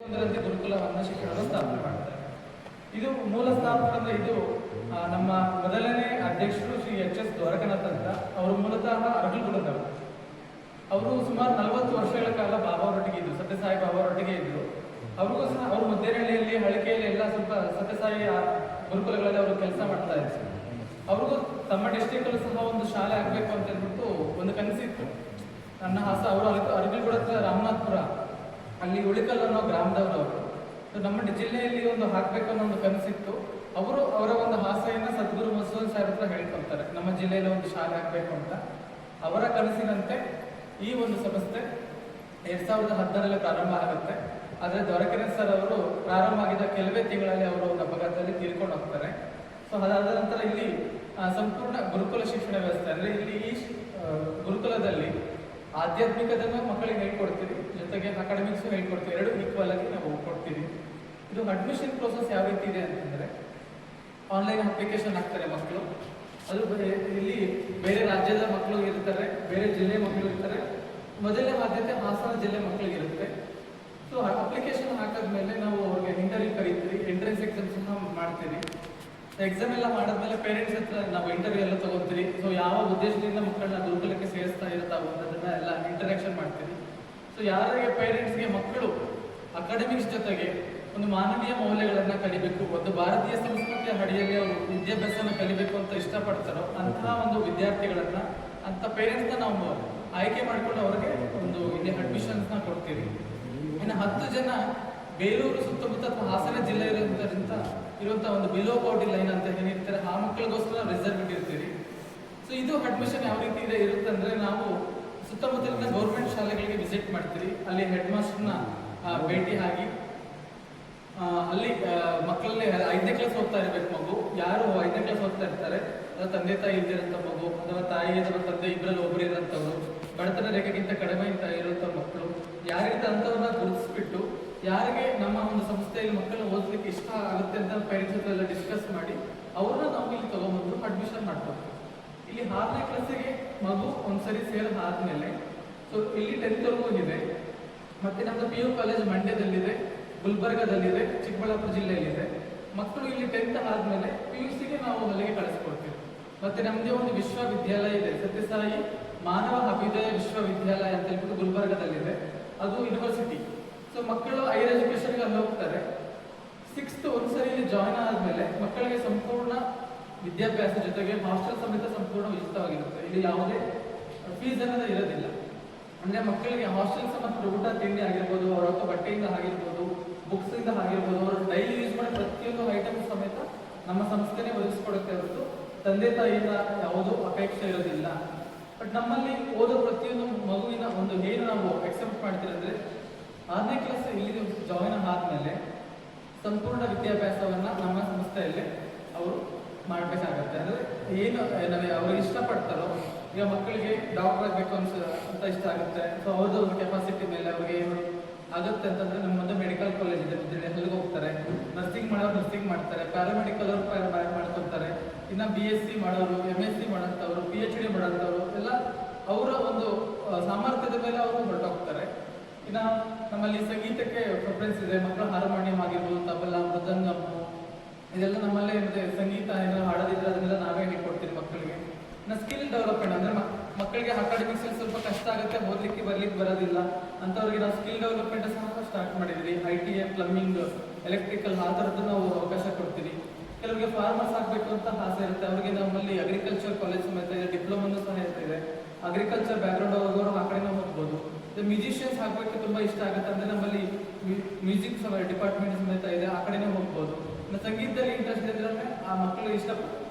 ಒಂದರಂತೆ ಗುರುಕುಲವನ್ನು ಶಿಕ್ಷಣವನ್ನು ಸ್ಥಾಪನೆ ಮಾಡ್ತಾರೆ. ಇದು ಮೂಲ ಸ್ಥಾಪಕಂದ್ರೆ ಇದು ನಮ್ಮ ಮೊದಲನೇ ಅಧ್ಯಕ್ಷರು ಶ್ರೀ ಎಚ್.ಎಸ್. ದ್ವಾರಕನಾಥ್ ಅಂತ. ಅವರು ಮೂಲತಃ ಅರಗಲ್ಗುಡದವರು. ಅವರು ಸುಮಾರು 40 ವರ್ಷಗಳ ಕಾಲ ಬಾಬಾವರೊಟ್ಟಿಗೆ ಇದ್ರು, ಸತ್ಯಸಾಯಿ ಬಾಬಾವರೊಟ್ಟಿಗೆ ಇದ್ರು. ಅವ್ರಿಗೂ ಸಹ ಅವರು ಮಧ್ಯಹಳ್ಳಿಯಲ್ಲಿ ಹಳಿಕೆಯಲ್ಲಿ ಎಲ್ಲ ಸ್ವಲ್ಪ ಸತ್ಯಸಾಯಿ ಗುರುಕುಲಗಳಲ್ಲಿ ಅವರು ಕೆಲಸ ಮಾಡ್ತಾ ಇದ್ರು. ಅವ್ರಿಗೂ ತಮ್ಮ ಡಿಸ್ಟ್ರಿಕ್ಟಲ್ಲೂ ಸಹ ಒಂದು ಶಾಲೆ ಆಗಬೇಕು ಅಂತ ಹೇಳ್ಬಿಟ್ಟು ಒಂದು ಕನಸಿತ್ತು. ನನ್ನ ಹಾಸ ಅವರು ಅರಗಲ್ಗುಡ ಹತ್ರ ರಾಮನಾಥ್ಪುರ ಅಲ್ಲಿ ಉಳಿಕಲ್ ಅನ್ನೋ ಗ್ರಾಮದವರು ಅವರು. ನಮ್ಮ ಜಿಲ್ಲೆಯಲ್ಲಿ ಒಂದು ಹಾಕಬೇಕು ಅನ್ನೋ ಒಂದು ಕನಸಿತ್ತು. ಅವರು ಅವರ ಒಂದು ಆಸೆಯನ್ನು ಸದ್ಗುರು ಮಸೂದ್ ಸಾಹೇಬ್ ಹತ್ರ ಹೇಳ್ಕೊಳ್ತಾರೆ, ನಮ್ಮ ಜಿಲ್ಲೆಯಲ್ಲಿ ಒಂದು ಶಾಲೆ ಆಗಬೇಕು ಅಂತ. ಅವರ ಕನಸಿನಂತೆ ಈ ಒಂದು ಸಂಸ್ಥೆ 2016ರಲ್ಲಿ ಪ್ರಾರಂಭ ಆಗುತ್ತೆ. ಆದರೆ ದ್ವಾರಕನಾಥ್ ಸರ್ ಅವರು ಪ್ರಾರಂಭ ಆಗಿದ್ದ ಕೆಲವೇ ತಿಂಗಳಲ್ಲಿ ಅವರು ಒಂದು ಅಪಘಾತದಲ್ಲಿ ತೀರ್ಕೊಂಡು ಹೋಗ್ತಾರೆ. ಸೊ ಅದಾದ ನಂತರ ಇಲ್ಲಿ ಸಂಪೂರ್ಣ ಗುರುಕುಲ ಶಿಕ್ಷಣ ವ್ಯವಸ್ಥೆ ಅಂದರೆ ಇಲ್ಲಿ ಈ ಗುರುಕುಲದಲ್ಲಿ ಆಧ್ಯಾತ್ಮಿಕದನ್ನು ಮಕ್ಕಳಿಗೆ ಹೇಳ್ಕೊಡ್ತೀವಿ, ಜೊತೆಗೆ ಅಕಾಡೆಮಿಕ್ಸು ಹೇಳ್ಕೊಡ್ತೀವಿ. ಎರಡು ಈಕ್ವಲ್ ಆಗಿ ನಾವು ಕೊಡ್ತೀವಿ. ಇದು ಅಡ್ಮಿಷನ್ ಪ್ರೋಸೆಸ್ ಯಾವ ರೀತಿ ಇದೆ ಅಂತಂದರೆ, ಆನ್ಲೈನ್ ಅಪ್ಲಿಕೇಶನ್ ಹಾಕ್ತಾರೆ ಮಕ್ಕಳು. ಅದು ಇಲ್ಲಿ ಬೇರೆ ರಾಜ್ಯದ ಮಕ್ಕಳು ಇರ್ತಾರೆ, ಬೇರೆ ಜಿಲ್ಲೆ ಮಕ್ಕಳು ಇರ್ತಾರೆ. ಮೊದಲನೇ ಆದ್ಯತೆ ಹಾಸನ ಜಿಲ್ಲೆ ಮಕ್ಕಳಿಗಿರುತ್ತೆ. ಸೊ ಅಪ್ಲಿಕೇಶನ್ ಹಾಕಿದ್ಮೇಲೆ ನಾವು ಅವ್ರಿಗೆ ಇಂಟರ್ವ್ಯೂ ಕರೀತೀವಿ, ಎಂಟ್ರೆನ್ಸ್ ಎಕ್ಸಾಮ್ ಸಹ ಮಾಡ್ತೀವಿ. ಎಕ್ಸಾಮ್ ಎಲ್ಲ ಮಾಡಿದ್ಮೇಲೆ ಪೇರೆಂಟ್ಸ್ ಹತ್ರ ನಾವು ಇಂಟರ್ವ್ಯೂ ಎಲ್ಲ ತಗೋತೀವಿ. ಸೊ ಯಾವ ಉದ್ದೇಶದಿಂದ ಮಕ್ಕಳನ್ನ ಗುರುಕುಲಕ್ಕೆ ಸೇರಿಸ್ತಾ ಇರ್ತಾವೋ ಅನ್ನೋದನ್ನ ಎಲ್ಲ ಇಂಟರಾಕ್ಷನ್ ಮಾಡ್ತೀವಿ. ಸೊ ಯಾರಿಗೆ ಪೇರೆಂಟ್ಸ್ಗೆ ಮಕ್ಕಳು ಅಕಾಡೆಮಿಕ್ಸ್ ಜೊತೆಗೆ ಒಂದು ಮಾನವೀಯ ಮೌಲ್ಯಗಳನ್ನು ಕಲಿಬೇಕು, ಒಂದು ಭಾರತೀಯ ಸಂಸ್ಕೃತಿಯ ಅಡಿಯಲ್ಲಿ ಅವರು ವಿದ್ಯಾಭ್ಯಾಸನ ಕಲಿಬೇಕು ಅಂತ ಇಷ್ಟಪಡ್ತಾರೋ ಅಂತಹ ಒಂದು ವಿದ್ಯಾರ್ಥಿಗಳನ್ನ, ಅಂಥ ಪೇರೆಂಟ್ಸ್ನ ನಾವು ಆಯ್ಕೆ ಮಾಡಿಕೊಂಡು ಅವ್ರಿಗೆ ಒಂದು ಇಲ್ಲಿ ಅಡ್ಮಿಷನ್ಸ್ನ ಕೊಡ್ತೀವಿ. ಇನ್ನು 10 ಜನ ಬೇಲೂರು ಸುತ್ತಮುತ್ತ ಅಥವಾ ಹಾಸನ ಜಿಲ್ಲೆ ಇರುವಂಥ ಒಂದು ಬಿಲೋ ಪವರ್ಟಿ ಲೈನ್ ಅಂತ ಏನಿರ್ತಾರೆ ಆ ಮಕ್ಕಳಿಗೋಸ್ಕರ ರಿಸರ್ವ್ ಇಟ್ಟಿರ್ತೀವಿ. ಸೊ ಇದು ಅಡ್ಮಿಷನ್ ಯಾವ ರೀತಿ ಇರುತ್ತೆ ಅಂದರೆ, ನಾವು ಸುತ್ತಮುತ್ತಲಿನ ಗೌರ್ಮೆಂಟ್ ಶಾಲೆಗಳಿಗೆ ವಿಸಿಟ್ ಮಾಡ್ತೀವಿ. ಅಲ್ಲಿ ಹೆಡ್ ಮಾಸ್ಟರ್ನ ಭೇಟಿ ಆಗಿ ಅಲ್ಲಿ ಮಕ್ಕಳಲ್ಲಿ 5ನೇ ಕ್ಲಾಸ್ ಓದ್ತಾ ಇರಬೇಕು ಮಗು. ಯಾರು 5ನೇ ಕ್ಲಾಸ್ ಓದ್ತಾ ಇರ್ತಾರೆ, ಅದು ತಂದೆ ತಾಯಿ ಇದ್ದಿರೋಂಥ ಮಗು ಅಥವಾ ತಾಯಿ ಅಥವಾ ತಂದೆ ಇಬ್ಬರಲ್ಲಿ ಒಬ್ಬರು ಇರೋಂಥವ್ರು, ಬಡತನ ರೇಖೆಗಿಂತ ಕಡಿಮೆ ಇರುವಂಥ ಮಕ್ಕಳು ಯಾರಿರ್ತಾರೆ ಅಂಥವ್ರನ್ನ ಗುರುತಿಸ್ಬಿಟ್ಟು, ಯಾರಿಗೆ ನಮ್ಮ ಒಂದು ಸಂಸ್ಥೆಯಲ್ಲಿ ಮಕ್ಕಳನ್ನ ಓದಲಿಕ್ಕೆ ಇಷ್ಟ ಆಗುತ್ತೆ ಅಂತ ಪೇರೆಂಟ್ಸ್ ಹತ್ರ ಎಲ್ಲ ಡಿಸ್ಕಸ್ ಮಾಡಿ ಅವ್ರನ್ನ ನಾವು ಇಲ್ಲಿ ತಗೊಂಡ್ಬಂದು ಅಡ್ಮಿಷನ್ ಮಾಡ್ಕೊಡ್ತೀವಿ. ಇಲ್ಲಿ 6ನೇ ಕ್ಲಾಸಿಗೆ ಮಗು ಒಂದ್ಸರಿ ಆದ್ಮೇಲೆ, ಸೊ ಇಲ್ಲಿ 10th ಇದೆ. ಮತ್ತೆ ನಮ್ಮದು PU ಕಾಲೇಜ್ ಮಂಡ್ಯದಲ್ಲಿದೆ, ಗುಲ್ಬರ್ಗದಲ್ಲಿದೆ, ಚಿಕ್ಕಬಳ್ಳಾಪುರ ಜಿಲ್ಲೆಯಲ್ಲಿದೆ. ಮಕ್ಕಳು ಇಲ್ಲಿ 10th ಆದ್ಮೇಲೆ PUCಗೆ ನಾವು ಅಲ್ಲಿಗೆ ಕಳಿಸ್ಕೊಡ್ತೀವಿ. ಮತ್ತೆ ನಮ್ಮದೇ ಒಂದು ವಿಶ್ವವಿದ್ಯಾಲಯ ಇದೆ, ಸತ್ಯಸಾಯಿ ಮಾನವ ಅಭ್ಯುದಯ ವಿಶ್ವವಿದ್ಯಾಲಯ ಅಂತ ಹೇಳ್ಬಿಟ್ಟು ಗುಲ್ಬರ್ಗದಲ್ಲಿದೆ. ಅದು ಯೂನಿವರ್ಸಿಟಿ. ಸೊ ಮಕ್ಕಳು ಹೈಯರ್ ಎಜುಕೇಶನ್ಗೆ ಅಲ್ಲಿ ಹೋಗ್ತಾರೆ. 6th ಒಂದ್ಸರಿ ಇಲ್ಲಿ ಜಾಯ್ನ್ ಆದ್ಮೇಲೆ ಮಕ್ಕಳಿಗೆ ಸಂಪೂರ್ಣ ವಿದ್ಯಾಭ್ಯಾಸ ಜೊತೆಗೆ ಹಾಸ್ಟೆಲ್ ಸಮೇತ ಸಂಪೂರ್ಣ ಉಚಿತವಾಗಿರುತ್ತೆ. ಇಲ್ಲಿ ಯಾವುದೇ ಫೀಸ್ ಅನ್ನೋದು ಇರೋದಿಲ್ಲ. ಅಂದ್ರೆ ಮಕ್ಕಳಿಗೆ ಹಾಸ್ಟೆಲ್ ಸಮೇತ ಊಟ ತಿಂಡಿ ಆಗಿರ್ಬೋದು, ಅವರ ಬಟ್ಟೆಯಿಂದ ಆಗಿರ್ಬೋದು, ಬುಕ್ಸ್ ಇಂದ ಆಗಿರ್ಬೋದು, ಅವರು ಡೈಲಿ ಯೂಸ್ ಮಾಡೋ ಪ್ರತಿಯೊಂದು ಐಟಮ್ ಸಮೇತ ನಮ್ಮ ಸಂಸ್ಥೆನೇ ಒದಗಿಸ್ಕೊಡುತ್ತೆ ಹೊರತು ತಂದೆ ತಾಯಿಯಿಂದ ಯಾವುದೂ ಅಪೇಕ್ಷೆ ಇರೋದಿಲ್ಲ. ಬಟ್ ನಮ್ಮಲ್ಲಿ ಓದೋ ಪ್ರತಿಯೊಂದು ಮಗುವಿನ ಒಂದು ಏನು ನಾವು ಎಕ್ಸೆಪ್ಟ್ ಮಾಡ್ತೀವಿ ಅಂದರೆ, 6ನೇ ಕ್ಲಾಸ್ ಇಲ್ಲಿ ಜಾಯಿನ್ ಆದ್ಮೇಲೆ ಸಂಪೂರ್ಣ ವಿದ್ಯಾಭ್ಯಾಸವನ್ನ ನಮ್ಮ ಸಂಸ್ಥೆಯಲ್ಲಿ ಅವರು ಮಾಡಬೇಕಾಗತ್ತೆ. ಅಂದರೆ ಏನು ಅವ್ರಿಗೆ ಇಷ್ಟಪಡ್ತಾರೋ, ಈಗ ಮಕ್ಕಳಿಗೆ ಡಾಕ್ಟರ್ ಆಗಬೇಕು ಅಂತ ಇಷ್ಟ ಆಗುತ್ತೆ. ಸೊ ಅವ್ರದ್ದು ಕೆಪಾಸಿಟಿ ಮೇಲೆ ಅವ್ರಿಗೆ ಏನು ಆಗುತ್ತೆ ಅಂತಂದ್ರೆ, ನಮ್ಮದು ಮೆಡಿಕಲ್ ಕಾಲೇಜ್ ಇದೆ, ಅಲ್ಲಿಗೆ ಹೋಗ್ತಾರೆ. ನರ್ಸಿಂಗ್ ಮಾಡೋರು ನರ್ಸಿಂಗ್ ಮಾಡ್ತಾರೆ, ಪ್ಯಾರಾಮೆಡಿಕಲ್ ಅವರು ಮಾಡ್ಕೊತಾರೆ. ಇನ್ನು BSc ಮಾಡೋರು, MSc ಮಾಡೋಂಥವ್ರು, PhD ಮಾಡೋಂಥವ್ರು ಎಲ್ಲ ಅವರ ಒಂದು ಸಾಮರ್ಥ್ಯದ ಮೇಲೆ ಅವರು ಹೊರಟೋಗ್ತಾರೆ. ಇನ್ನು ನಮ್ಮಲ್ಲಿ ಸಂಗೀತಕ್ಕೆ ಪ್ರಿಫರೆನ್ಸ್ ಇದೆ. ಮಕ್ಕಳು ಹಾರ್ಮೋನಿಯಂ ಆಗಿರ್ಬೋದು, ತಬಲಾ, ಮೃದಂಗಮ್ ಇದೆಲ್ಲ ನಮ್ಮಲ್ಲೇ ಇರುತ್ತೆ. ಸಂಗೀತ ಏನಾದ್ರು ಹಾಡೋದಿದ್ರೆ ಅದನ್ನೆಲ್ಲ ನಾವೇ ಹೇಳ್ಕೊಡ್ತೀವಿ ಮಕ್ಕಳಿಗೆ. ಇನ್ನು ಸ್ಕಿಲ್ ಡೆವಲಪ್ಮೆಂಟ್ ಅಂದರೆ ಮಕ್ಕಳಿಗೆ ಅಕಾಡೆಮಿಕ್ಸ್ ಸ್ವಲ್ಪ ಕಷ್ಟ ಆಗುತ್ತೆ, ಓದಲಿಕ್ಕೆ ಬರ್ಲಿಕ್ಕೆ ಬರೋದಿಲ್ಲ ಅಂಥವ್ರಿಗೆ ನಾವು ಸ್ಕಿಲ್ ಡೆವಲಪ್ಮೆಂಟ್ ಸಹ ಸ್ಟಾರ್ಟ್ ಮಾಡಿದ್ವಿ. ITA, ಪ್ಲಂಬಿಂಗ್, ಎಲೆಕ್ಟ್ರಿಕಲ್ ಆ ಥರದ್ದು ನಾವು ಅವಕಾಶ ಕೊಡ್ತೀವಿ. ಕೆಲವರಿಗೆ ಫಾರ್ಮರ್ಸ್ ಆಗಬೇಕು ಅಂತ ಆಸೆ ಇರುತ್ತೆ, ಅವರಿಗೆ ನಮ್ಮಲ್ಲಿ ಅಗ್ರಿಕಲ್ಚರ್ ಕಾಲೇಜ್ ಸಮೇತ ಇದೆ, ಡಿಪ್ಲೊಮನ್ನು ಸಹ ಇದೆ. ಅಗ್ರಿಕಲ್ಚರ್ ಬ್ಯಾಕ್ಗ್ರೌಂಡ್ ಹೋಗೋರು ಆ ಕಡೆನೂ ಹೋಗ್ಬೋದು. ಮ್ಯೂಸಿಷಿಯನ್ಸ್ ಆಗಬೇಕು ತುಂಬ ಇಷ್ಟ ಆಗುತ್ತೆ ಅಂದರೆ ನಮ್ಮಲ್ಲಿ ಮ್ಯೂಸಿಕ್ ಡಿಪಾರ್ಟ್ಮೆಂಟ್ ಸಮೇತ ಇದೆ, ಆ ಕಡೆನೂ ಹೋಗ್ಬೋದು. ಇನ್ನು ಸಂಗೀತದಲ್ಲಿ ಇಂಟ್ರೆಸ್ಟ್ ಇದ್ರೆ ಆ ಮಕ್ಕಳು ಇಷ್ಟ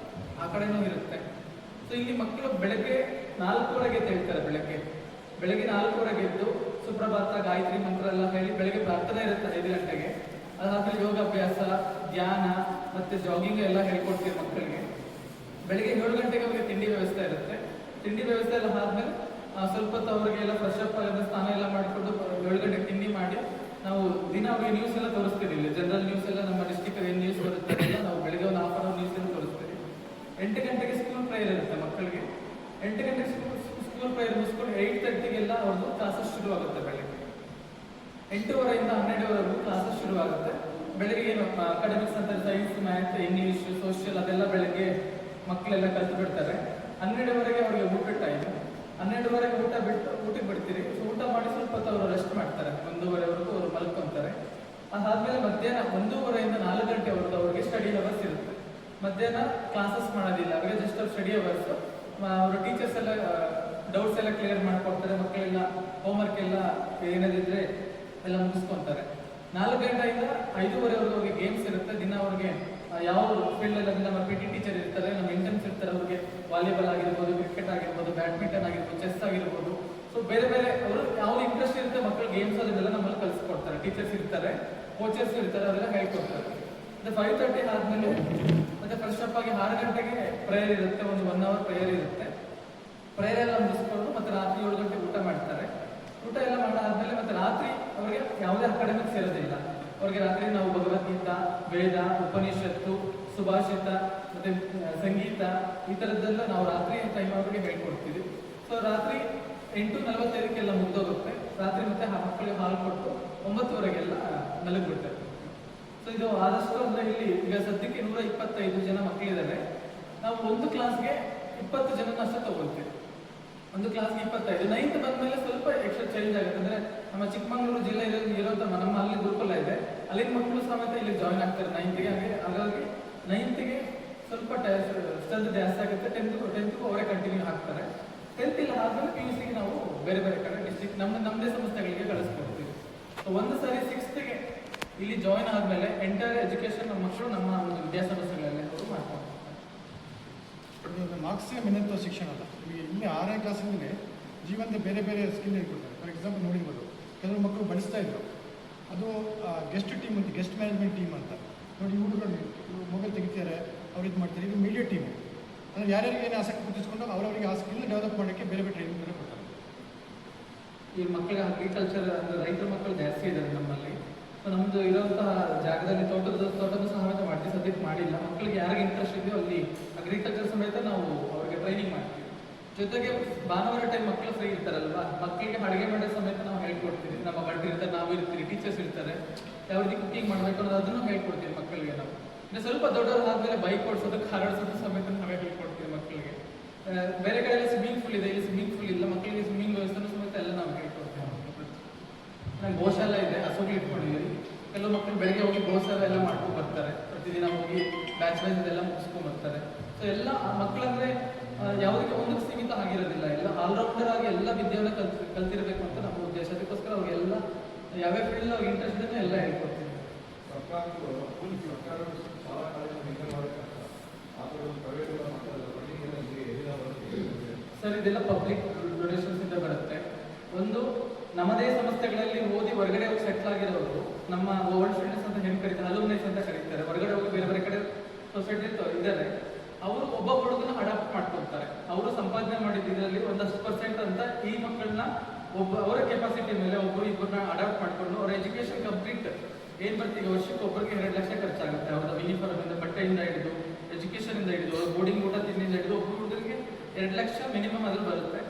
ಆ ಕಡೆನೂ ಇರುತ್ತೆ. ಸೊ ಇಲ್ಲಿ ಮಕ್ಕಳು ಬೆಳಗ್ಗೆ 4:15 ಹೇಳ್ತಾರೆ. ಬೆಳಗ್ಗೆ 4:15 ಎದ್ದು ಸುಪ್ರಭಾತ, ಗಾಯತ್ರಿ ಮಂತ್ರ ಎಲ್ಲ ಹೇಳಿ ಬೆಳಗ್ಗೆ ಪ್ರಾರ್ಥನೆ ಇರುತ್ತೆ 5 ಗಂಟೆಗೆ. ಅದಾದ್ಮೇಲೆ ಯೋಗಾಭ್ಯಾಸ, ಧ್ಯಾನ ಮತ್ತೆ ಜಾಗಿಂಗ್ ಎಲ್ಲ ಹೇಳ್ಕೊಡ್ತೀವಿ ಮಕ್ಕಳಿಗೆ. ಬೆಳಗ್ಗೆ 7 ಗಂಟೆಗೆ ಅವರಿಗೆ ತಿಂಡಿ ವ್ಯವಸ್ಥೆ ಇರುತ್ತೆ. ತಿಂಡಿ ವ್ಯವಸ್ಥೆ ಎಲ್ಲ ಆದ್ಮೇಲೆ ಸ್ವಲ್ಪ ಹೊತ್ತು ಅವರಿಗೆಲ್ಲ ಫ್ರೆಶ್ ಅಪ್ ಆಗಿ ಸ್ನಾನ ಎಲ್ಲ ಮಾಡಿಕೊಂಡು 7 ಗಂಟೆಗೆ ತಿಂಡಿ ಮಾಡಿ ನಾವು ದಿನ ಅವರಿಗೆ ನ್ಯೂಸ್ ಎಲ್ಲ ತೋರಿಸ್ತೀವಿ. ಇಲ್ಲಿ ಜನರಲ್ ನ್ಯೂಸ್ ಎಲ್ಲ ನಮ್ಮ ಡಿಸ್ಟಿಕ್ ಏನು ನ್ಯೂಸ್ ಬರುತ್ತೆ ಎಲ್ಲ ನಾವು ಬೆಳಗ್ಗೆ ಒಂದು ½ ಅವರ್ ನ್ಯೂಸ್ ಎಲ್ಲ ತೋರಿಸ್ತೀವಿ. 8 ಗಂಟೆಗೆ ಸ್ಕೂಲ್ ಪ್ರೇಯರ್ ಇರುತ್ತೆ ಮಕ್ಕಳಿಗೆ. 8 ಗಂಟೆಗೆ ಸ್ಕೂಲ್ ಪ್ರೇಯರ್ ಮುಗಿಸ್ಕೊಂಡು 8:30ಗೆಲ್ಲ ಅವ್ರದ್ದು ಕ್ಲಾಸಸ್ ಶುರು ಆಗುತ್ತೆ ಬೆಳಗ್ಗೆ. 8:30 12ವರೆಗೂ ಕ್ಲಾಸಸ್ ಶುರುವಾಗುತ್ತೆ. ಬೆಳಗ್ಗೆ ಏನು ಅಕಾಡೆಮಿಕ್ಸ್ ಅಂತ ಸೈನ್ಸ್, ಮ್ಯಾಥ್, ಇಂಗ್ಲೀಷ್, ಸೋಷಿಯಲ್ ಅದೆಲ್ಲ ಬೆಳಗ್ಗೆ ಮಕ್ಕಳೆಲ್ಲ ಕಲ್ತು ಬಿಡ್ತಾರೆ. 12ವರೆಗೆ ಅವರಿಗೆ ಊಟ ಟೈಮ್. 12ವರೆಗೆ ಊಟ ಬಿಟ್ಟು ಊಟಕ್ಕೆ ಬಿಡ್ತೀರಿ. ಊಟ ಮಾಡಿ ಸ್ವಲ್ಪ ಹೊತ್ತು ಅವರು ರೆಸ್ಟ್ ಮಾಡ್ತಾರೆ. 1:30ವರೆಗೂ ಅವರು ಮಲ್ಕೊತಾರೆ. ಅದಾದ್ಮೇಲೆ ಮಧ್ಯಾಹ್ನ 1:30 4 ಗಂಟೆವರೆಗೂ ಅವ್ರಿಗೆ ಸ್ಟಡಿ ಅವರ್ಸ್ ಇರುತ್ತೆ. ಮಧ್ಯಾಹ್ನ ಕ್ಲಾಸಸ್ ಮಾಡೋದಿಲ್ಲ, ಅವರಿಗೆ ಜಸ್ಟ್ ಅವ್ರ ಸ್ಟಡಿ ಅವರ್ಸ್. ಅವರು ಟೀಚರ್ಸ್ ಎಲ್ಲ ಡೌಟ್ಸ್ ಎಲ್ಲ ಕ್ಲಿಯರ್ ಮಾಡ್ಕೊಡ್ತಾರೆ. ಮಕ್ಕಳೆಲ್ಲ ಹೋಮ್ವರ್ಕ್ ಎಲ್ಲ ಏನಾದಿದ್ರೆ ಎಲ್ಲ ಮುಗಿಸ್ಕೊತಾರೆ. 4 ಗಂಟೆಯಿಂದ 5:30ವರೆಗೂ ಅವ್ರಿಗೆ ಗೇಮ್ಸ್ ಇರುತ್ತೆ. ದಿನ ಅವ್ರಿಗೆ ಯಾವ ಫೀಲ್ಡಲ್ಲಿ ನಮ್ಮ ಪಿ ಟಿ ಟೀಚರ್ ಇರ್ತಾರೆ, ನಮ್ಮ ಇಂಟರ್ನ್ಸ್ ಇರ್ತಾರೆ. ಅವ್ರಿಗೆ ವಾಲಿಬಾಲ್ ಆಗಿರ್ಬೋದು, ಕ್ರಿಕೆಟ್ ಆಗಿರ್ಬೋದು, ಬ್ಯಾಡ್ಮಿಂಟನ್ ಆಗಿರ್ಬೋದು, ಚೆಸ್ ಆಗಿರ್ಬೋದು. ಸೊ ಬೇರೆ ಬೇರೆ ಅವರು ಯಾವ್ದು ಇಂಟ್ರೆಸ್ಟ್ ಇರುತ್ತೆ ಮಕ್ಕಳು ಗೇಮ್ಸ್ ಅದನ್ನೆಲ್ಲ ನಮ್ಮಲ್ಲಿ ಕಲಿಸ್ಕೊಡ್ತಾರೆ. ಟೀಚರ್ಸ್ ಇರ್ತಾರೆ, ಕೋಚರ್ಸ್ ಇರ್ತಾರೆ, ಅವರೆಲ್ಲ ಹೇಳ್ಕೊಡ್ತಾರೆ. ಮತ್ತೆ 5:30 ಆದಮೇಲೆ ಮತ್ತೆ ಫಸ್ಟ್ ಅಪ್ ಆಗಿ 6 ಗಂಟೆಗೆ ಪ್ರೇಯರ್ ಇರುತ್ತೆ. ಒಂದು 1 ಅವರ್ ಪ್ರೇಯರ್ ಇರುತ್ತೆ. ಪ್ರೇಯರ್ ಎಲ್ಲ ಮುಗಿಸ್ಕೊಂಡು ಮತ್ತೆ ರಾತ್ರಿ 7 ಗಂಟೆ ಊಟ ಮಾಡ್ತಾರೆ. ಊಟ ಎಲ್ಲ ಮಾಡಾದ್ಮೇಲೆ ಮತ್ತೆ ರಾತ್ರಿ ಅವರಿಗೆ ಯಾವುದೇ ಅಕಾಡೆಮಿಕ್ಸ್ ಇರೋದಿಲ್ಲ. ಅವ್ರಿಗೆ ರಾತ್ರಿ ನಾವು ಭಗವದ್ಗೀತಾ, ವೇದ, ಉಪನಿಷತ್ತು, ಸುಭಾಷಿತ ಮತ್ತೆ ಸಂಗೀತ ಈ ಥರದ್ದೆಲ್ಲ ನಾವು ರಾತ್ರಿ ಟೈಮ್ ಅವರಿಗೆ ಹೇಳ್ಕೊಡ್ತೀವಿ. ಸೊ ರಾತ್ರಿ 8:45 ಮುಗ್ದೋಗುತ್ತೆ. ರಾತ್ರಿ ಮತ್ತೆ ಮಕ್ಕಳಿಗೆ ಹಾಲು ಕೊಟ್ಟು 9ವರೆಗೆಲ್ಲ ಮಲಗಿಬಿಡ್ತಾರೆ. ಸೊ ಇದು ಆದಷ್ಟು ಅಂದರೆ ಇಲ್ಲಿ ಈಗ ಸದ್ಯಕ್ಕೆ 125 ಜನ ಮಕ್ಕಳಿದ್ದಾರೆ. ನಾವು ಒಂದು ಕ್ಲಾಸ್ಗೆ 20 ಜನನ ಅಷ್ಟೇ ತಗೊಳ್ತೀವಿ. ಒಂದು ಕ್ಲಾಸ್ಗೆ 25. 9th ಬಂದಮೇಲೆ ಸ್ವಲ್ಪ ಎಕ್ಸ್ಟ್ರಾ ಚೇಂಜ್ ಆಗುತ್ತೆ. ಅಂದರೆ ನಮ್ಮ ಚಿಕ್ಕಮಗಳೂರು ಜಿಲ್ಲೆಯಲ್ಲಿ ಇರೋಂಥ ನಮ್ಮ ಅಲ್ಲಿ ಗುರುಕುಲ ಇದೆ, ಅಲ್ಲಿನ ಮಕ್ಕಳು ಸಮೇತ ಇಲ್ಲಿ ಜಾಯ್ನ್ ಆಗ್ತಾರೆ 9th ಹಾಗಾಗಿ 9th ಸ್ವಲ್ಪ ಸ್ಟ್ರೆಂತ್ ಜಾಸ್ತಿ ಆಗುತ್ತೆ. 10th ಅವರೇ ಕಂಟಿನ್ಯೂ ಆಗ್ತಾರೆ. 10th ಇಲ್ಲ ಆದ್ಮೇಲೆ PUC ನಾವು ಬೇರೆ ಬೇರೆ ಕಡೆ ಡಿಸ್ಟ್ರಿಕ್ಟ್ ನಮ್ಮದೇ ಸಂಸ್ಥೆಗಳಿಗೆ ಕಳಿಸ್ಕೊಡ್ತೀವಿ. ಸೊ ಒಂದು ಸಾರಿ 6th ಇಲ್ಲಿ ಜಾಯ್ನ್ ಆದಮೇಲೆ ಎಂಟೈರ್ ಎಜುಕೇಶನ್ ನಮ್ಮ ಮಕ್ಕಳು ನಮ್ಮ ಒಂದು ವಿದ್ಯಾಸಂಸ್ಥೆಗಳಲ್ಲಿ ಅವರು ಮಾಡ್ತಾರೆ. ಮಾರ್ಕ್ಸಿಯ ಮೆನೆಂತೋ ಶಿಕ್ಷಣ ಅಲ್ಲ, ನಿಮಗೆ ಇಲ್ಲಿ 6ನೇ ಕ್ಲಾಸಿಂದಲೇ ಜೀವನದ ಬೇರೆ ಬೇರೆ ಸ್ಕಿಲ್ ಹೇಳ್ಕೊಡ್ತಾರೆ. ಫಾರ್ ಎಕ್ಸಾಂಪಲ್ ನೋಡಿರ್ಬೋದು, ಕೆಲವು ಮಕ್ಕಳು ಬಳಸ್ತಾ ಇದ್ರು, ಅದು ಗೆಸ್ಟ್ ಟೀಮ್ ಅಂತ, ಗೆಸ್ಟ್ ಮ್ಯಾನೇಜ್ಮೆಂಟ್ ಟೀಮ್ ಅಂತ ನೋಡಿ. ಹುಡುಗರು ಮೊಬೈಲ್ ತೆಗಿತಾರೆ, ಅವ್ರು ಇದು ಮಾಡ್ತಾರೆ. ಇದು ಮೀಡಿಯಾ ಟೀಮು ಅಂದರೆ ಯಾರ್ಯಾರಿಗೆ ಏನು ಆಸಕ್ತಿ ಗುರುತಿಸ್ಕೊಂಡು ಅವರವರಿಗೆ ಆ ಸ್ಕಿಲ್ ಡೆವಲಪ್ ಮಾಡೋಕ್ಕೆ ಬೇರೆ ಬೇರೆ ಟ್ರೈನಿಂಗ್ ಬೇರೆ ಕೊಡ್ತಾರೆ. ಈ ಮಕ್ಕಳಿಗೆ ಅಗ್ರಿಕಲ್ಚರ್ ಅಂದರೆ ರೈತರ ಮಕ್ಕಳು ಜಾಸ್ತಿ ಇದ್ದಾರೆ ನಮ್ಮಲ್ಲಿ. ಸೊ ನಮ್ಮದು ಇರೋಂತಹ ಜಾಗದಲ್ಲಿ ತೋಟದ ಸಮೇತ ಮಾಡ್ತೀವಿ. ಸದ್ಯಕ್ಕೆ ಮಾಡಿಲ್ಲ. ಮಕ್ಕಳಿಗೆ ಯಾರಿಗೆ ಇಂಟ್ರೆಸ್ಟ್ ಇದೆಯೋ ಅಲ್ಲಿ ಅಗ್ರಿಕಲ್ಚರ್ ಸಮೇತ ನಾವು ಅವರಿಗೆ ಟ್ರೈನಿಂಗ್ ಮಾಡ್ತೀವಿ. ಜೊತೆಗೆ ಭಾನುವಾರ ಟೈಮ್ ಮಕ್ಕಳು ಫ್ರೀ ಇರ್ತಾರಲ್ವಾ, ಮಕ್ಕಳಿಗೆ ಅಡುಗೆ ಮಾಡೋ ಸಮೇತ ನಾವು ಹೇಳ್ಕೊಡ್ತೀವಿ. ನಮ್ಮ ಗಂಟು ಇರ್ತಾರೆ, ನಾವು ಇರ್ತೀವಿ, ಟೀಚರ್ಸ್ ಇರ್ತಾರೆ. ಯಾವ ರೀತಿ ಕುಕಿಂಗ್ ಮಾಡಬೇಕು ಅನ್ನೋದು ಅದನ್ನು ಹೇಳ್ಕೊಡ್ತೀವಿ ಮಕ್ಕಳಿಗೆ ನಾವು. ಇನ್ನು ಸ್ವಲ್ಪ ದೊಡ್ಡವರು ಆದಮೇಲೆ ಬೈಕ್ ಓಡಿಸೋದು, ಕಾರ್ ಓಡಿಸೋದು ಸಮೇತ ನಾವೇ ಹೇಳ್ಕೊಡ್ತೀವಿ ಮಕ್ಕಳಿಗೆ. ಬೇರೆ ಕಡೆ ಸ್ವಿಮ್ಮಿಂಗ್ ಪೂಲ್ ಇದೆ, ಇಲ್ಲಿ ಸ್ವಿಮ್ಮಿಂಗ್ ಪೂಲ್ ಇಲ್ಲ. ಮಕ್ಕಳಿಗೆ ಸ್ವಿಮ್ಮಿಂಗ್ ವ್ಯವಸ್ಥೆನೂ ಸಮೇತ ಎಲ್ಲ ನಾವು ಹೇಳ್ಕೊಡ್ತೀವಿ. ನಮ್ಮ ಗೋಶಾಲ ಇದೆ, ಹಸುಗಳು ಇಟ್ಕೊಂಡಿದ್ದೀವಿ. ಕೆಲವು ಮಕ್ಕಳು ಬೆಳಗ್ಗೆ ಹೋಗಿ ಗೋಶಾಲ ಎಲ್ಲ ಮಾಡ್ಕೊಂಡು ಬರ್ತಾರೆ. ಪ್ರತಿದಿನ ಹೋಗಿ ಬ್ಯಾಚ್ ವೈಸ್ ಇದೆಲ್ಲ ಮುಗಿಸ್ಕೊಂಡು ಬರ್ತಾರೆ. ಸೊ ಎಲ್ಲ ಮಕ್ಕಳಂದ್ರೆ ಯಾವುದಕ್ಕೆ ಒಂದಕ್ಕೆ ಸೀಮಿತ ಆಗಿರೋದಿಲ್ಲ. ಎಲ್ಲ ಆಲ್ರೌಂಡರ್ ಆಗಿ ಎಲ್ಲ ವಿದ್ಯೆಯನ್ನು ಕಲ್ತಿರಬೇಕು ಅಂತ ನಮ್ಮ ಉದ್ದೇಶ. ಅದಕ್ಕೋಸ್ಕರ ಅವ್ರಿಗೆಲ್ಲ ಯಾವ್ಯಾವ ಫೀಲ್ಡ್ ಅವ್ರಿಗೆ ಇಂಟ್ರೆಸ್ಟ್ ಇದೆ ಎಲ್ಲ ಹೇಳ್ಕೊಡ್ತೀವಿ. ಸರ್ ಇದೆಲ್ಲ ಪಬ್ಲಿಕ್ ಡೊನೇಷನ್ಸ್ ಇಂದ ಬರುತ್ತೆ. ಒಂದು ನಮ್ಮದೇ ಸಂಸ್ಥೆಗಳಲ್ಲಿ ಓದಿ ಹೊರಗಡೆ ಹೋಗಿ ಸೆಟ್ಲ್ ಆಗಿರೋರು ನಮ್ಮ ಓಲ್ಡ್ ಸ್ಟೂಡೆಂಟ್ಸ್ ಅಂತ ಹೆಂಗೆ ಕರೀತಾರೆ, ಅಲುಮ್ನೈಸ್ ಅಂತ ಕರೀತಾರೆ. ಹೊರಗಡೆ ಹೋಗಿ ಬೇರೆ ಬೇರೆ ಕಡೆ ಸೊಸೈಟಿ ಇದ್ದಾರೆ. ಅವರು ಒಬ್ಬ ಹುಡುಗನ ಅಡಾಪ್ಟ್ ಮಾಡ್ಕೊಳ್ತಾರೆ. ಅವರು ಸಂಪಾದನೆ ಮಾಡಿದ ಇದರಲ್ಲಿ ಒಂದಷ್ಟು % ಅಂತ ಈ ಮಕ್ಕಳನ್ನ ಅವರ ಕೆಪಾಸಿಟಿ ಮೇಲೆ ಒಬ್ಬರು ಇಬ್ಬರನ್ನ ಅಡಾಪ್ಟ್ ಮಾಡಿಕೊಂಡು ಅವ್ರ ಎಜುಕೇಶನ್ ಕಂಪ್ಲೀಟ್ ಏನು ಬರ್ತೀವಿ ವರ್ಷಕ್ಕೆ ಒಬ್ಬರಿಗೆ 2 ಲಕ್ಷ ಖರ್ಚಾಗುತ್ತೆ. ಅವರ ಯೂನಿಫಾರ್ಮ್ ಇಂದ, ಬಟ್ಟೆಯಿಂದ ಹಿಡಿದು, ಎಜುಕೇಷನ್ ಇಂದ ಹಿಡಿದು, ಅವ್ರ ಬೋರ್ಡಿಂಗ್ ಊಟ ತಿಂಡಿಂದ ಹಿಡಿದು ಒಬ್ಬರು ಹುಡುಗರಿಗೆ 2 ಲಕ್ಷ ಮಿನಿಮಮ್ ಅದ್ರಲ್ಲಿ ಬರುತ್ತೆ.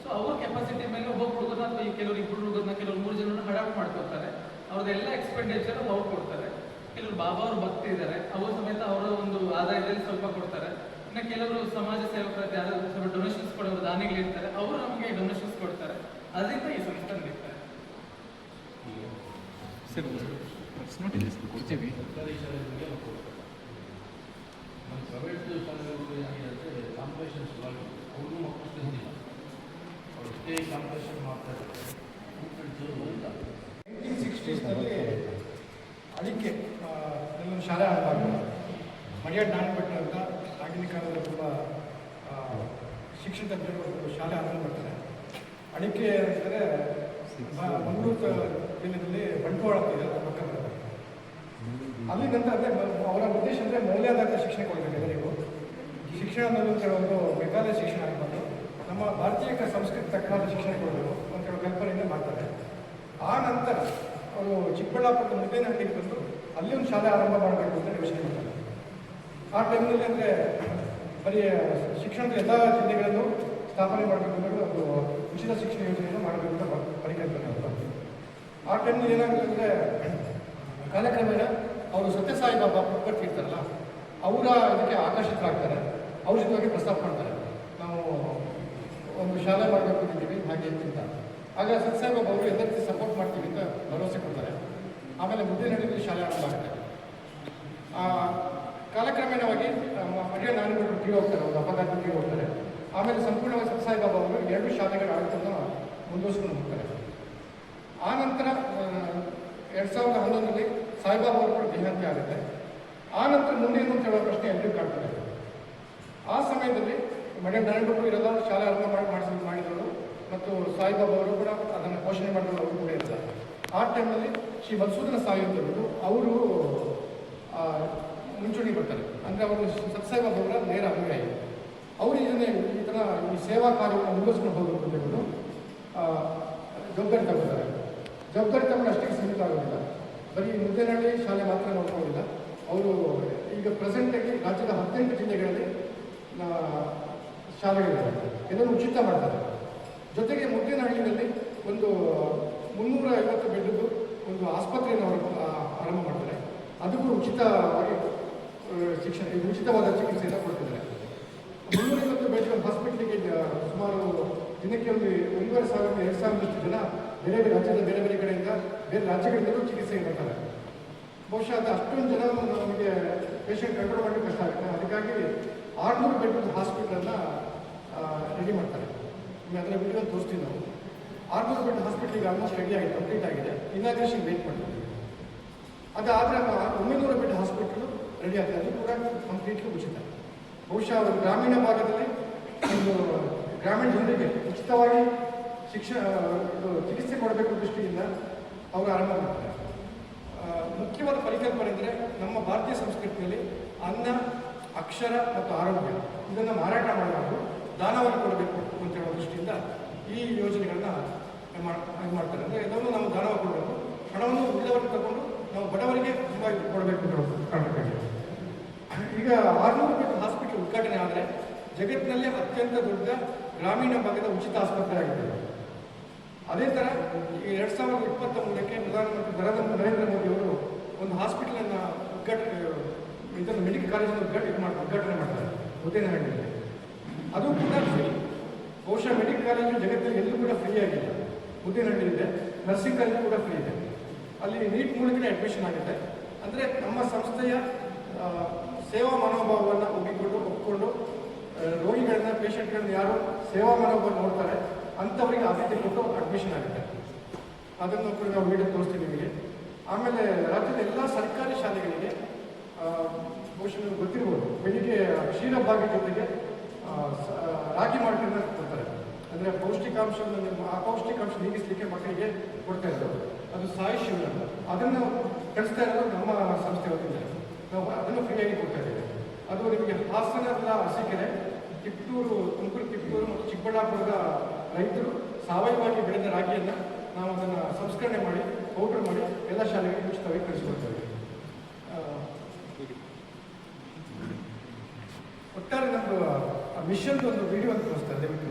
ಸೊ ಅವ್ರ ಕೆಪಾಸಿಟಿ ಮೇಲೆ ಒಬ್ಬ ಹುಡುಗರನ್ನ ಅಥವಾ ಈ ಕೆಲವರು 2 ಹುಡುಗರನ್ನ, ಕೆಲವರು 3 ಜನರನ್ನ ಅಡಾಪ್ಟ್ ಮಾಡ್ಕೊತಾರೆ. ಅವ್ರದ್ದೆಲ್ಲ ಎಕ್ಸ್ಪೆಂಡಿಚರ್ ಅವ್ರು ಕೊಡ್ತಾರೆ. ಕೆಲವರು ಬಾಬಾ ಅವರು ಭಕ್ತಿ ಇದ್ದಾರೆ, ಅವರು ಸಮೇತ ಅವರ ಒಂದು ಆದಾಯದಲ್ಲಿ ಸ್ವಲ್ಪ ಕೊಡ್ತಾರೆ. ಇನ್ನು ಕೆಲವರು ಸಮಾಜ ಸೇವಕರ ಸ್ವಲ್ಪ ಡೊನೇಷನ್ಸ್ ಕೊಡೋರು, ದಾನಿಗಳಿರ್ತಾರೆ, ಅವರು ನಮಗೆ ಡೊನೇಷನ್ಸ್ ಕೊಡ್ತಾರೆ. ಅದರಿಂದ ಈ ಸಂಸ್ಥೆ ನಡೀತಾರೆ. ಸರ್ಕಾರಿ ಶಾಲೆಗಳಿಗೆ ನಮ್ಮ ಪ್ರೈವೇಟ್ ಶಾಲೆಗಳಿಗೆ ಏನಾಗಿರುತ್ತೆ, ಕಾಂಪಿಟೇಷನ್ಸ್ ಅವ್ರಿಗೂ ಮಕ್ಕಳು ತಂದಿಲ್ಲ, ಅವರು ಸ್ಟೇ ಕಾಂಪಿಟೇಷನ್ ಮಾಡ್ತಾರೆ. 1960ನಲ್ಲಿ ಅಡಿಕೆ ಎಲ್ಲೊಂದು ಶಾಲೆ ಆರಂಭ ಮಡಿಯ ಜ್ಞಾನಪಟ್ಟ ಅಂತ ಆಗಿನ ಕಾಲದಲ್ಲಿ ತುಂಬ ಶಿಕ್ಷಣ ತಜ್ಞರು ಒಂದು ಶಾಲೆ ಆರಂಭ ಮಾಡ್ತಾರೆ. ಅಡಿಕೆ ಅಂತಂದರೆ ಮಂಗಳೂರು ಜಿಲ್ಲೆಯಲ್ಲಿ ಬಂಟ್ವಾಳ ಇದೆ, ಪಕ್ಕ ಬರುತ್ತೆ. ಅಲ್ಲಿ ನಂತರ ಅಂದರೆ ಅವರ ಉದ್ದೇಶ ಅಂದರೆ ಮೌಲ್ಯಾಧಾರಿತ ಶಿಕ್ಷಣ ಕೊಡಬೇಕು ಎಲ್ಲರಿಗೂ. ಶಿಕ್ಷಣ ಅನ್ನೋದು ಅಂತ ಒಂದು ಮೆಗಾಲಯ ಶಿಕ್ಷಣ ಆಗ್ಬೋದು, ನಮ್ಮ ಭಾರತೀಯ ಸಂಸ್ಕೃತಿ ತಕ್ಕನಾದ ಶಿಕ್ಷಣ ಕೊಡಬೇಕು ಅಂತ ಹೇಳೋ ಕಲ್ಪನೆಯಿಂದ ಮಾಡ್ತಾರೆ. ಆ ನಂತರ ಅವರು ಚಿಕ್ಕಬಳ್ಳಾಪುರದ ಮುದ್ದೇನಹಳ್ಳಿಗೆ ಬಂದು ಅಲ್ಲಿ ಒಂದು ಶಾಲೆ ಆರಂಭ ಮಾಡಬೇಕು ಅಂತ ಯೋಚನೆ ಮಾಡ್ತಾರೆ. ಆ ಟೈಮ್ನಲ್ಲಿ ಅಂದರೆ ಬರೀ ಶಿಕ್ಷಣದ ಎಲ್ಲ ಜಿಲ್ಲೆಗಳನ್ನು ಸ್ಥಾಪನೆ ಮಾಡಬೇಕು ಅನ್ನೋದು ಒಂದು ಉಚಿತ ಶಿಕ್ಷಣ ಯೋಜನೆಯನ್ನು ಮಾಡಬೇಕು ಅಂತ ಪರಿಕಲ್ಪನೆ ಅವರು. ಆ ಟೈಮ್ನಲ್ಲಿ ಏನಾಗುತ್ತೆ ಅಂದರೆ ಕಾಲಕ್ರಮೇಣ ಅವರು ಸತ್ಯಸಾಯಿ ಬಾಬಾ ಪುಟ್ಪರ್ತಿ ಇರ್ತಾರಲ್ಲ ಅವರ ಇದಕ್ಕೆ ಆಕರ್ಷಿತರಾಗ್ತಾರೆ. ಅವ್ರ ಜೊತೆಗೆ ಪ್ರಸ್ತಾಪ ಮಾಡ್ತಾರೆ, ನಾವು ಒಂದು ಶಾಲೆ ಮಾಡಬೇಕು ಅಂತಿದ್ದೀವಿ ಹಾಗೆ ಅಂತ. ಆಗ ಸತ್ಯಸಾಯಿ ಬಾಬಾ ಅವರು ಎಲ್ಲ ರೀತಿ ಸಪೋರ್ಟ್ ಮಾಡ್ತೀವಿ ಅಂತ ಭರವಸೆ ಕೊಡ್ತಾರೆ. ಆಮೇಲೆ ಮುದ್ದೇನಹಳ್ಳಿಯಲ್ಲಿ ಶಾಲೆ ಆರಂಭ ಆಗುತ್ತೆ. ಕಾಲಕ್ರಮೇಣವಾಗಿ ಮಡಿಯ ನಾನಿಗಳು ತೀರಿ ಹೋಗ್ತಾರೆ, ಒಂದು ಅಪಘಾತ ತೀರಿ ಹೋಗ್ತಾರೆ. ಆಮೇಲೆ ಸಂಪೂರ್ಣವಾಗಿ ಸತ್ಯಸಾಯಿ ಬಾಬಾ ಅವರು 2 ಶಾಲೆಗಳ ಆಡಳಿತವನ್ನು ಮುಂದುವರಿಸ್ಕೊಂಡು ಹೋಗ್ತಾರೆ. ಆ ನಂತರ 2011ರಲ್ಲಿ ಸಾಯಿಬಾಬಾ ಅವರು ಕೂಡ ದೇಹಾಂತ್ಯ ಆಗುತ್ತೆ. ಆ ನಂತರ ಮುಂದೇನು ಅಂತ ಹೇಳೋ ಪ್ರಶ್ನೆ ಎಲ್ಲರಿಗೂ ಕಾಡ್ತಾರೆ. ಆ ಸಮಯದಲ್ಲಿ ಮಡಿಯ ನಾರಾಯಣರು ಇರೋಲ್ಲ, ಶಾಲೆ ಆರಂಭ ಮಾಡಿದವರು ಮತ್ತು ಸಾಯಿಬಾಬಾ ಅವರು ಕೂಡ ಅದನ್ನು ಪೋಷಣೆ ಮಾಡಿದವರು ಅವರು ಕೂಡ ಇರಲ್ಲ. ಆ ಟೈಮ್ನಲ್ಲಿ ಶ್ರೀ ಮಧುಸೂದನ ಸಾಯಿ ಅಂತವರು ಅವರು ಮುಂಚೂಣಿ ಬರ್ತಾರೆ. ಅಂದರೆ ಅವರು ಸತ್ಯಸಾಯಿಬಾಬಾ ಅವರ ನೇರ ಅನುಯಾಯಿ. ಅವರು ಇದನ್ನೇ ಈ ಥರ ಈ ಸೇವಾ ಕಾರ್ಯವನ್ನು ಮುಂದುವರಿಸ್ಕೊಂಡು ಹೋಗಬೇಕು ಅಂತ ಹೇಳೋದು ಜವಾಬ್ದಾರಿ ತಗೋತಾರೆ. ಜವಾಬ್ದಾರಿ ತಗೊಂಡು ಅಷ್ಟಕ್ಕೆ ಸೀಮಿತ ಆಗೋದಿಲ್ಲ, ಬರೀ ಮುದ್ದೇನಹಳ್ಳಿ ಶಾಲೆ ಮಾತ್ರ ನೋಡ್ಕೊಳ್ಳೋದಿಲ್ಲ. ಅವರು ಈಗ ಪ್ರೆಸೆಂಟಾಗಿ ರಾಜ್ಯದ 18 ಜಿಲ್ಲೆಗಳಲ್ಲಿ ಶಾಲೆಗಳಿವೆ, ಇದನ್ನು ಉಚಿತ ಮಾಡ್ತಾರೆ. ಜೊತೆಗೆ ಮುದ್ದೇನಹಳ್ಳಿಯಲ್ಲಿ ಒಂದು 350 ಬೆಡ್ದು ಒಂದು ಆಸ್ಪತ್ರೆಯನ್ನು ಅವರು ಆರಂಭ ಮಾಡ್ತಾರೆ. ಅದಕ್ಕೂ ಉಚಿತವಾಗಿ ಉಚಿತವಾದ ಚಿಕಿತ್ಸೆಯನ್ನು ಕೊಡ್ತಿದ್ದಾರೆ. 350 ಬೆಡ್ ಹಾಸ್ಪಿಟ್ಲಿಗೆ ಸುಮಾರು ದಿನಕ್ಕೆ ಒಂದು 1,500 2,000 ಜನ ಬೇರೆ ಬೇರೆ ರಾಜ್ಯದ ಬೇರೆ ಬೇರೆ ಕಡೆಯಿಂದ ಬೇರೆ ರಾಜ್ಯಗಳಿಂದಲೂ ಚಿಕಿತ್ಸೆ ಮಾಡ್ತಾರೆ. ಬಹುಶಃ ಅದು ಅಷ್ಟೊಂದು ಜನ ನಮಗೆ ಪೇಷಂಟ್ ಕಂಟ್ರೋಲ್ ಮಾಡಲಿಕ್ಕೆ ಕಷ್ಟ ಆಗುತ್ತೆ. ಅದಕ್ಕಾಗಿ 600 ಬೆಡ್ ಹಾಸ್ಪಿಟಲನ್ನು ರೆಡಿ ಮಾಡ್ತಾರೆ. ಅದರ ವಿಡಿಯೋ ತೋರಿಸ್ತೀವಿ ನಾವು. 600 ಬೆಡ್ ಹಾಸ್ಪಿಟ್ಲಿಗೆ ಆಲ್ಮೋಸ್ಟ್ ರೆಡಿ ಆಗಿದೆ, ಕಂಪ್ಲೀಟ್ ಆಗಿದೆ. ಇನಾಗ್ರೇಷನ್ ವೇಟ್ ಮಾಡ್ತೀವಿ. ಅದಾದರೆ 900 ಬೆಡ್ ಹಾಸ್ಪಿಟಲ್ ರೆಡಿ ಆಗಿದೆ, ಅದು ಕೂಡ ಕಂಪ್ಲೀಟ್ಲಿ ಉಚಿತ. ಬಹುಶಃ ಅವರು ಗ್ರಾಮೀಣ ಭಾಗದಲ್ಲಿ ಒಂದು ಗ್ರಾಮೀಣ ಜನರಿಗೆ ಉಚಿತವಾಗಿ ಚಿಕಿತ್ಸೆ ಕೊಡಬೇಕು ದೃಷ್ಟಿಯಿಂದ ಅವರು ಆರಂಭ ಮಾಡ್ತಾರೆ. ಮುಖ್ಯವಾದ ಪರಿಕಲ್ಪನೆ ಅಂದರೆ ನಮ್ಮ ಭಾರತೀಯ ಸಂಸ್ಕೃತಿಯಲ್ಲಿ ಅನ್ನ, ಅಕ್ಷರ ಮತ್ತು ಆರೋಗ್ಯ ಇದನ್ನು ಮಾರಾಟ ಮಾಡಬಾರ್ದು, ದಾನವಾಗಿ ಕೊಡಬೇಕು ಅಂತ ಹೇಳೋ ದೃಷ್ಟಿಯಿಂದ ಈ ಯೋಜನೆಗಳನ್ನ ಮಾಡ್ತಾರೆ. ಅಂದರೆ ಎಲ್ಲವನ್ನೂ ನಾವು ದಾನವಾಗಿ ಕೊಡಬೇಕು, ಹಣವನ್ನು ಉಳಿದವರಿಗೆ ತಗೊಂಡು ನಾವು ಬಡವರಿಗೆ ತುಂಬ ಕೊಡಬೇಕು ಅಂತ ಕಾರಣಕ್ಕಾಗಿ ಈಗ 600 ಬೆಡ್ ಹಾಸ್ಪಿಟಲ್ ಉದ್ಘಾಟನೆ ಆದರೆ ಜಗತ್ತಿನಲ್ಲೇ ಅತ್ಯಂತ ದೊಡ್ಡ ಗ್ರಾಮೀಣ ಭಾಗದ ಉಚಿತ ಆಸ್ಪತ್ರೆ ಆಗಿದೆ. ಅದೇ ಥರ ಈ 2023ಕ್ಕೆ ಪ್ರಧಾನಮಂತ್ರಿ ನರೇಂದ್ರ ಮೋದಿ ಅವರು ಒಂದು ಹಾಸ್ಪಿಟಲನ್ನು ಇದನ್ನು ಮೆಡಿಕಲ್ ಕಾಲೇಜನ್ನು ಉದ್ಘಾಟನೆ ಮಾಡ್ತಾರೆ ಮುದ್ದೇನಹಳ್ಳಿಯಲ್ಲಿ. ಅದು ಕೂಡ ಫ್ರೀ. ಬಹುಶಃ ಮೆಡಿಕಲ್ ಕಾಲೇಜು ಜಗತ್ತಲ್ಲಿ ಎಲ್ಲೂ ಕೂಡ ಫ್ರೀ ಆಗಿಲ್ಲ. ಮುದ್ದೇನಹಳ್ಳಿ ಇದೆ, ನರ್ಸಿಂಗ್ ಕಾಲೇಜು ಕೂಡ ಫ್ರೀ ಇದೆ. ಅಲ್ಲಿ ನೀಟ್ ಮೂಲಕನೇ ಅಡ್ಮಿಷನ್ ಆಗುತ್ತೆ. ಅಂದರೆ ನಮ್ಮ ಸಂಸ್ಥೆಯ ಸೇವಾ ಮನೋಭಾವವನ್ನು ಒಪ್ಪಿಕೊಂಡು ರೋಗಿಗಳನ್ನ, ಪೇಷಂಟ್ಗಳನ್ನ ಯಾರು ಸೇವಾ ಮನೋಭಾವ ನೋಡ್ತಾರೆ ಅಂಥವರಿಗೆ ಆದ್ಯತೆ ಕೊಟ್ಟು ಅಡ್ಮಿಷನ್ ಆಗುತ್ತೆ. ಅದನ್ನು ಕೂಡ ನಾವು ವಿಡಿಯೋ ತೋರಿಸ್ತೀವಿ ನಿಮಗೆ. ಆಮೇಲೆ ರಾಜ್ಯದ ಎಲ್ಲ ಸರ್ಕಾರಿ ಶಾಲೆಗಳಿಗೆ ಬಹುಶಃ ನಿಮಗೆ ಗೊತ್ತಿರ್ಬೋದು, ಬೆಳಿಗ್ಗೆ ಕ್ಷೀರಭಾಗ್ಯ ಜೊತೆಗೆ ರಾಗಿ ಮಾಲ್ಟನ್ನು ಕೊಡ್ತಾರೆ. ಅಂದರೆ ಅಪೌಷ್ಟಿಕಾಂಶ ನೀಗಿಸಲಿಕ್ಕೆ ಮಕ್ಕಳಿಗೆ ಕೊಡ್ತಾ ಇರೋದು ಅದು ಸಾಯಿ ಶಿವನ. ಅದನ್ನು ಕಳಿಸ್ತಾ ಇರೋದು ನಮ್ಮ ಸಂಸ್ಥೆ ವತಿಯಿಂದ. ನಾವು ಅದನ್ನು ಫ್ರೀಯಾಗಿ ಕೊಡ್ತಾ ಇದ್ದೇವೆ. ಅದು ನಿಮಗೆ ಹಾಸನದ ಅರಸೀಕೆರೆ, ತುಮಕೂರು ಕಿತ್ತೂರು ಮತ್ತು ಚಿಕ್ಕಬಳ್ಳಾಪುರದ ರೈತರು ಸಾವಯವವಾಗಿ ಬೆಳೆದ ರಾಗಿಯನ್ನು ನಾವು ಅದನ್ನು ಸಂಸ್ಕರಣೆ ಮಾಡಿ ಪೌಡರ್ ಮಾಡಿ ಎಲ್ಲ ಶಾಲೆಗಳಿಗೆ ಉಚಿತವಾಗಿ ಕಳಿಸಿಕೊಡ್ತೇವೆ. ಒಟ್ಟಾರೆ ನಮ್ಮದು ಮಿಷನ್ ಒಂದು ವಿಡಿಯೋ ಅಂತ ತೋರಿಸ್ತಾರೆ, ದಯವಿಟ್ಟು